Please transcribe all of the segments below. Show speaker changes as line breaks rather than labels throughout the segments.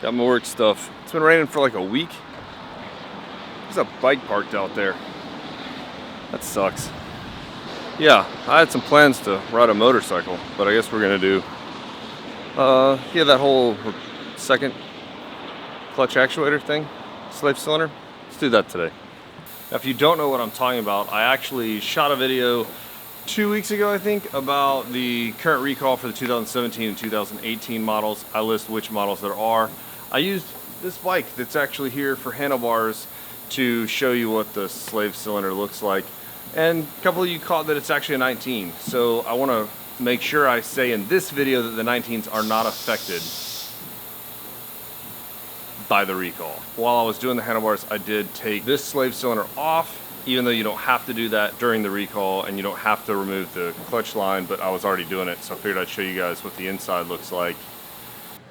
Got my work stuff. It's been raining for like a week. There's a bike parked out there. That sucks. Yeah, I had some plans to ride a motorcycle, but I guess we're gonna do that whole second clutch actuator thing, slave cylinder. Let's do that today. Now, if you don't know what I'm talking about, I actually shot a video 2 weeks ago, I think, about the current recall for the 2017 and 2018 models. I list which models there are. I used this bike that's actually here for handlebars to show you what the slave cylinder looks like. And a couple of you caught that it's actually a 19. So I want to make sure I say in this video that the 19s are not affected by the recall. While I was doing the handlebars, I did take this slave cylinder off, even though you don't have to do that during the recall and you don't have to remove the clutch line, but I was already doing it, so I figured I'd show you guys what the inside looks like.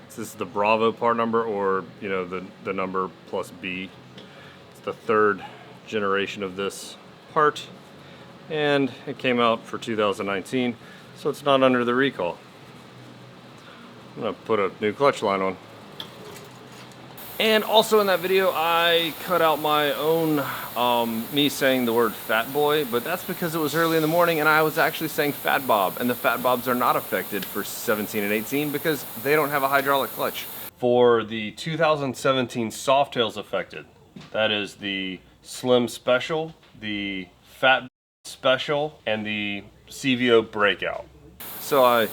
This is the Bravo part number, or the number plus B. It's the third generation of this part, and it came out for 2019, so it's not under the recall. I'm gonna put a new clutch line on. And also in that video, I cut out my own, me saying the word fat boy, but that's because it was early in the morning and I was actually saying fat bob, and the fat bobs are not affected for 17 and 18 because they don't have a hydraulic clutch. For the 2017 Softails affected, that is the Slim Special, the Fat Special, and the CVO Breakout. So I,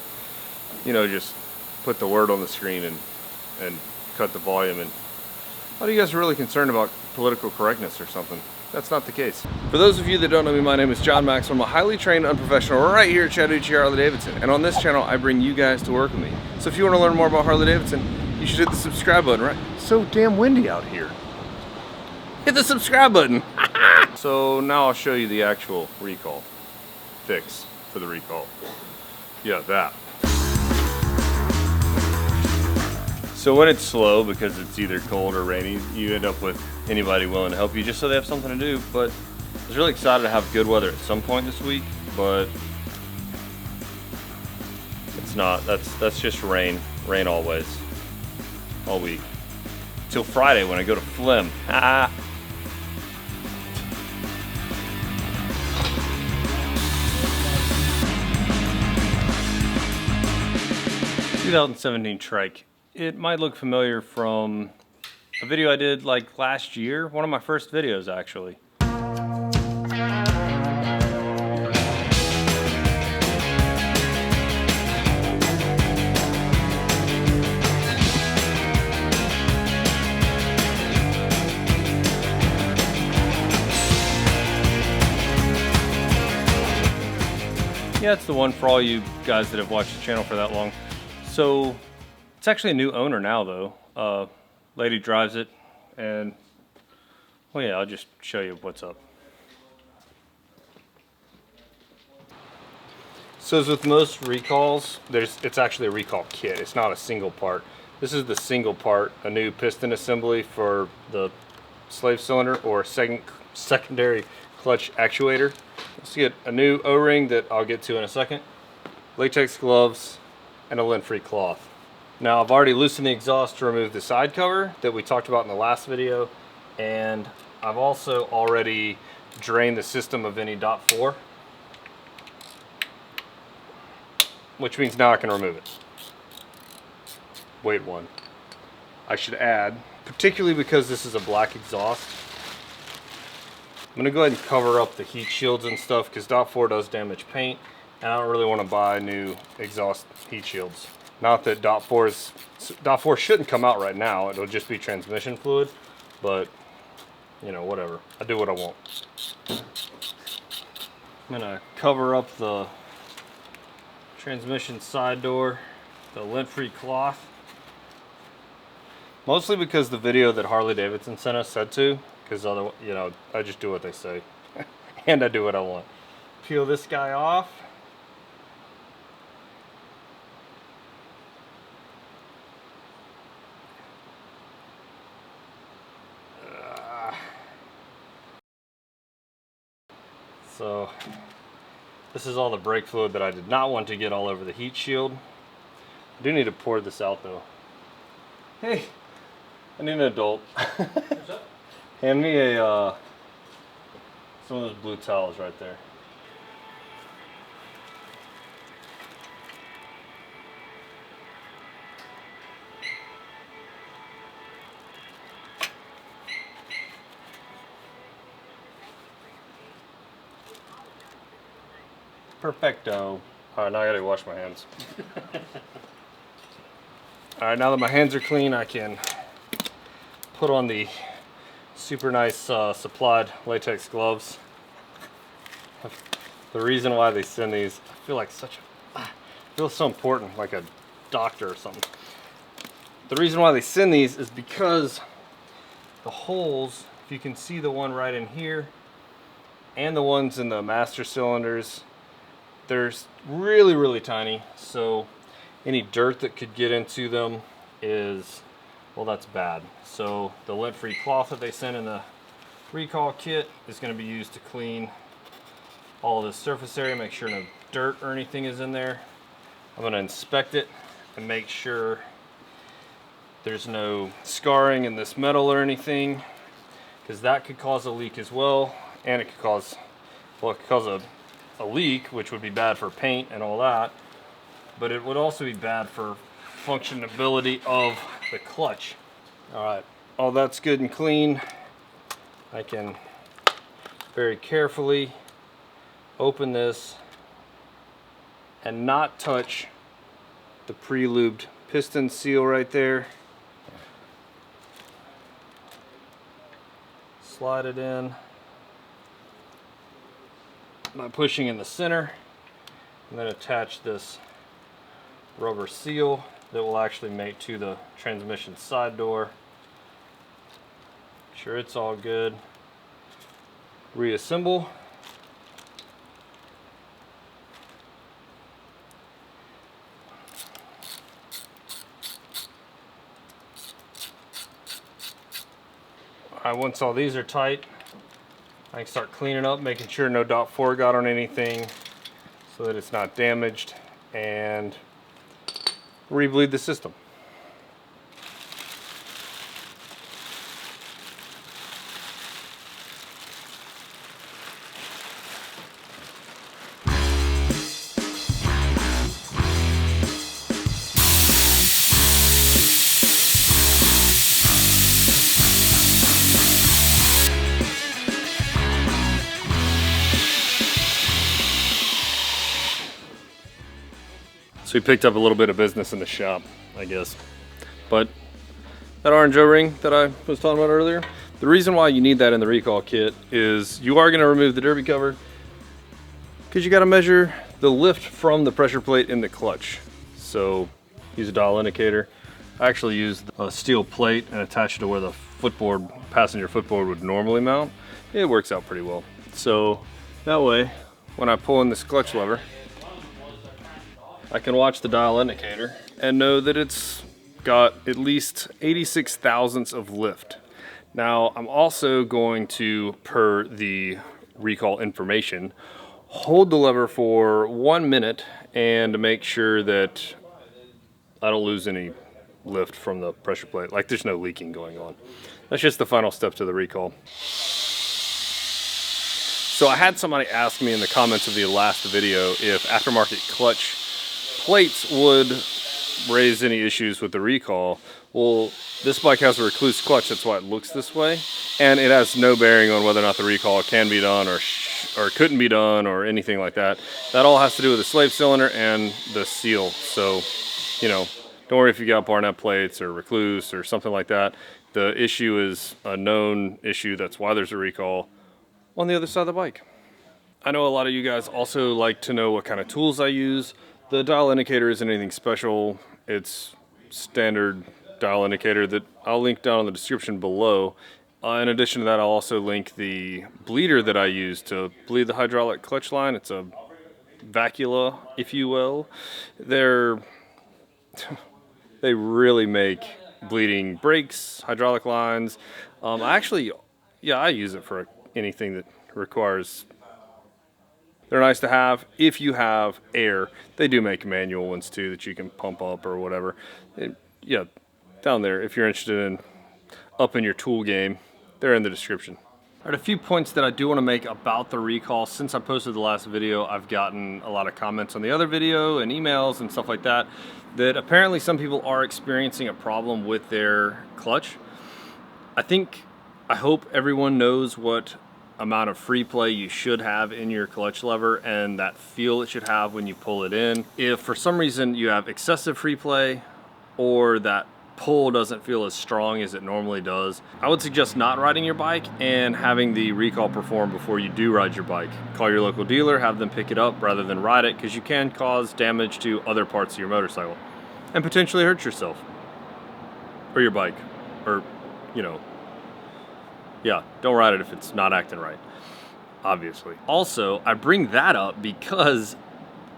just put the word on the screen and cut the volume. And a lot of you guys are really concerned about political correctness or something. That's not the case. For those of you that don't know me, my name is John Maxwell. I'm a highly trained unprofessional right here at Chattanooga Harley Davidson. And on this channel, I bring you guys to work with me. So if you want to learn more about Harley Davidson, you should hit the subscribe button, right? It's so damn windy out here. Hit the subscribe button. So now I'll show you the actual recall fix for the recall. Yeah, that. So when it's slow, because it's either cold or rainy, you end up with anybody willing to help you just so they have something to do. But I was really excited to have good weather at some point this week, but it's not. That's just rain always, all week. Till Friday when I go to Flim. 2017 trike. It might look familiar from a video I did like last year, one of my first videos actually. Yeah, it's the one for all you guys that have watched the channel for that long. So it's actually a new owner now though. Lady drives it, and well, yeah, I'll just show you what's up. So as with most recalls, it's actually a recall kit. It's not a single part. This is the single part, a new piston assembly for the slave cylinder or secondary clutch actuator. Let's get a new O-ring that I'll get to in a second, latex gloves, and a lint-free cloth. Now I've already loosened the exhaust to remove the side cover that we talked about in the last video, and I've also already drained the system of any .4, which means now I can remove it. Wait one. I should add, particularly because this is a black exhaust, I'm gonna go ahead and cover up the heat shields and stuff because .4 does damage paint, and I don't really want to buy new exhaust heat shields. Not that .4 shouldn't come out right now, it'll just be transmission fluid, but whatever. I do what I want. I'm gonna cover up the transmission side door, the lint-free cloth. Mostly because the video that Harley Davidson sent us said to, because I just do what they say, and I do what I want. Peel this guy off. So this is all the brake fluid that I did not want to get all over the heat shield. I do need to pour this out though. Hey,
I need an adult. Hand me a some of those blue towels right there. Perfecto. Alright, now I gotta wash my hands. Alright, now that my hands are clean, I can put on the super nice supplied latex gloves. The reason why they send these, I feel like I feel so important, like a doctor or something. The reason why they send these is because the holes, if you can see the one right in here, and the ones in the master cylinders, they're really, really tiny. So any dirt that could get into them is, well, that's bad. So the lint-free cloth that they send in the recall kit is going to be used to clean all of this surface area, make sure no dirt or anything is in there. I'm going to inspect it and make sure there's no scarring in this metal or anything, because that could cause a leak as well, and it could cause, well, it could cause a leak, which would be bad for paint and all that, but it would also be bad for functionability of the clutch. All right, all that's good and clean. I can very carefully open this and not touch the pre-lubed piston seal right there. Slide it in by pushing in the center, and then attach this rubber seal that will actually mate to the transmission side door. Make sure it's all good. Reassemble. Alright, once all these are tight, I can start cleaning up, making sure no .4 got on anything so that it's not damaged, and rebleed the system. So we picked up a little bit of business in the shop, I guess. But that orange O-ring that I was talking about earlier, the reason why you need that in the recall kit is you are going to remove the derby cover because you got to measure the lift from the pressure plate in the clutch. So use a dial indicator. I actually used a steel plate and attach it to where the footboard, passenger footboard would normally mount. It works out pretty well. So that way, when I pull in this clutch lever, I can watch the dial indicator and know that it's got at least 86 thousandths of lift. Now, I'm also going to, per the recall information, hold the lever for 1 minute and to make sure that I don't lose any lift from the pressure plate, like there's no leaking going on. That's just the final step to the recall. So I had somebody ask me in the comments of the last video if aftermarket clutch plates would raise any issues with the recall. Well, this bike has a recluse clutch, that's why it looks this way, and it has no bearing on whether or not the recall can be done or couldn't be done or anything like that. That all has to do with the slave cylinder and the seal. So, you know, don't worry if you got Barnett plates or recluse or something like that. The issue is a known issue, that's why there's a recall on the other side of the bike. I know a lot of you guys also like to know what kind of tools I use. The dial indicator isn't anything special. It's standard dial indicator that I'll link down in the description below. In addition to that, I'll also link the bleeder that I use to bleed the hydraulic clutch line. It's a vacula, if you will. They really make bleeding brakes, hydraulic lines. I use it for anything that requires. They're nice to have if you have air. They do make manual ones too that you can pump up or whatever. Yeah, down there if you're interested in
up in your tool game, they're in the description. All right, a few points that I do want to make about the recall. Since I posted the last video, I've gotten a lot of comments on the other video and emails and stuff like that, that apparently some people are experiencing a problem with their clutch. I hope everyone knows what amount of free play you should have in your clutch lever and that feel it should have when you pull it in. If for some reason you have excessive free play or that pull doesn't feel as strong as it normally does, I would suggest not riding your bike and having the recall performed before you do ride your bike. Call your local dealer, have them pick it up rather than ride it, because you can cause damage to other parts of your motorcycle and potentially hurt yourself or your bike, or, you know, yeah, don't ride it if it's not acting right, obviously. Also, I bring that up because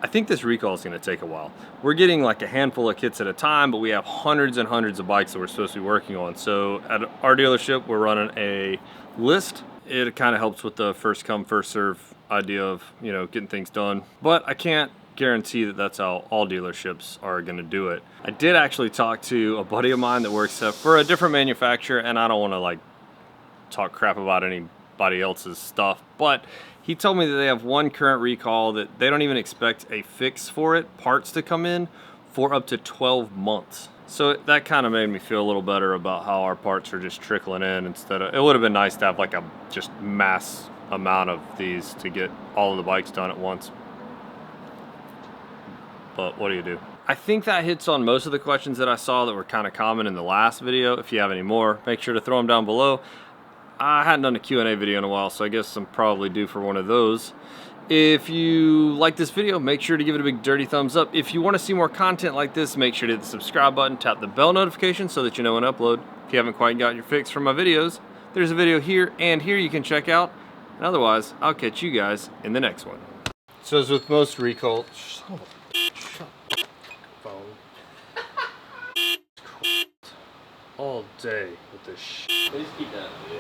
I think this recall is going to take a while. We're getting like a handful of kits at a time, but we have hundreds and hundreds of bikes that we're supposed to be working on. So at our dealership, we're running a list. It kind of helps with the first come, first serve idea of, you know, getting things done. But I can't guarantee that that's how all dealerships are going to do it. I did actually talk to a buddy of mine that works for a different manufacturer, and I don't want to like talk crap about anybody else's stuff, but he told me that they have one current recall that they don't even expect a fix for it, parts to come in, for up to 12 months. So that kind of made me feel a little better about how our parts are just trickling in instead of, it would have been nice to have like a just mass amount of these to get all of the bikes done at once. But what do you do? I think that hits on most of the questions that I saw that were kind of common in the last video. If you have any more, make sure to throw them down below. I hadn't done a Q&A video in a while, so I guess I'm probably due for one of those. If you like this video, make sure to give it a big dirty thumbs up. If you want to see more content like this, make sure to hit the subscribe button, tap the bell notification so that you know when I upload. If you haven't quite got your fix from my videos, there's a video here and here you can check out. And otherwise, I'll catch you guys in the next one.
So as with most recall, phone. All day with this shit.
Please keep that video.